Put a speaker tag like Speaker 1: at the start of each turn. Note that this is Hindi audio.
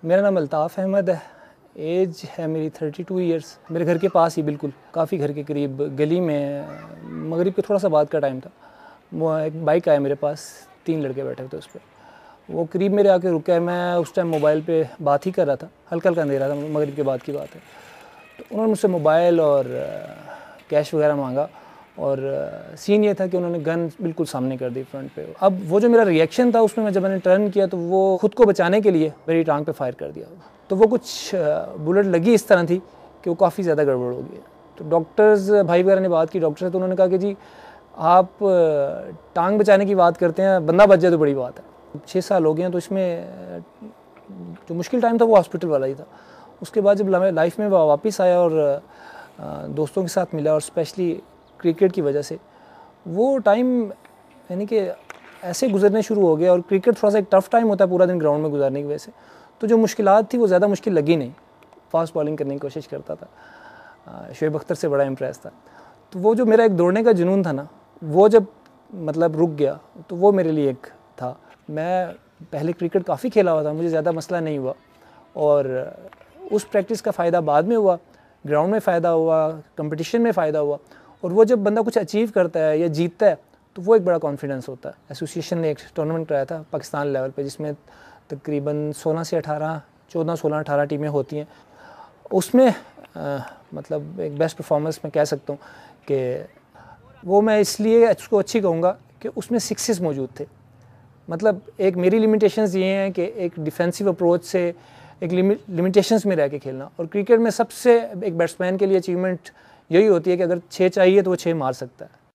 Speaker 1: मेरा नाम अल्ताफ़ अहमद है। एज है मेरी 32 ईयर्स। मेरे घर के पास ही, बिल्कुल काफ़ी घर के करीब गली में, मगरिब के थोड़ा सा बाद का टाइम था, वो एक बाइक आया मेरे पास, 3 लड़के बैठे थे उस पर। वो करीब मेरे आके रुके। मैं उस टाइम मोबाइल पे बात ही कर रहा था, हल्का हल्का अंधेरा था, मगरिब के बाद की बात है। तो उन्होंने मुझसे मोबाइल और कैश वगैरह मांगा और सीन ये था कि उन्होंने गन बिल्कुल सामने कर दी फ्रंट पे। अब वो जो मेरा रिएक्शन था उसमें, जब मैंने टर्न किया तो वो खुद को बचाने के लिए मेरी टांग पे फायर कर दिया। तो वो कुछ बुलेट लगी इस तरह थी कि वो काफ़ी ज़्यादा गड़बड़ हो गई। तो डॉक्टर्स भाई वगैरह ने बात की डॉक्टर से, तो उन्होंने कहा कि जी आप टांग बचाने की बात करते हैं, बंदा बच जाए तो बड़ी बात है। 6 साल हो गए हैं, तो इसमें जो मुश्किल टाइम था वो हॉस्पिटल वाला ही था। उसके बाद जब लाइफ में वापस आया और दोस्तों के साथ मिला, और स्पेशली क्रिकेट की वजह से वो टाइम यानी कि ऐसे गुजरने शुरू हो गए। और क्रिकेट थोड़ा सा एक टफ़ टाइम होता है पूरा दिन ग्राउंड में गुजारने की वजह से, तो जो मुश्किलात थी वो ज़्यादा मुश्किल लगी नहीं। फास्ट बॉलिंग करने की कोशिश करता था, शोएब अख्तर से बड़ा इम्प्रेस था। तो वो जो मेरा एक दौड़ने का जुनून था ना, वो जब मतलब रुक गया तो वो मेरे लिए एक था। मैं पहले क्रिकेट काफ़ी खेला हुआ था, मुझे ज़्यादा मसला नहीं हुआ, और उस प्रैक्टिस का फ़ायदा बाद में हुआ, ग्राउंड में फ़ायदा हुआ, कंपटीशन में फ़ायदा हुआ। और वो जब बंदा कुछ अचीव करता है या जीतता है तो वो एक बड़ा कॉन्फिडेंस होता है। एसोसिएशन ने एक टूर्नामेंट कराया था पाकिस्तान लेवल पे, जिसमें तकरीबन 16 से 18, 14-16-18 टीमें होती हैं। उसमें मतलब एक बेस्ट परफॉर्मेंस मैं कह सकता हूँ कि वो मैं इसलिए उसको अच्छी कहूँगा कि उसमें सिक्सेस मौजूद थे। मतलब एक मेरी लिमिटेशंस ये हैं कि एक डिफेंसिव अप्रोच से एक लिमिटेशंस में रह के खेलना। और क्रिकेट में सबसे एक बैट्समैन के लिए अचीवमेंट यही होती है कि अगर 6 चाहिए तो वो 6 मार सकता है।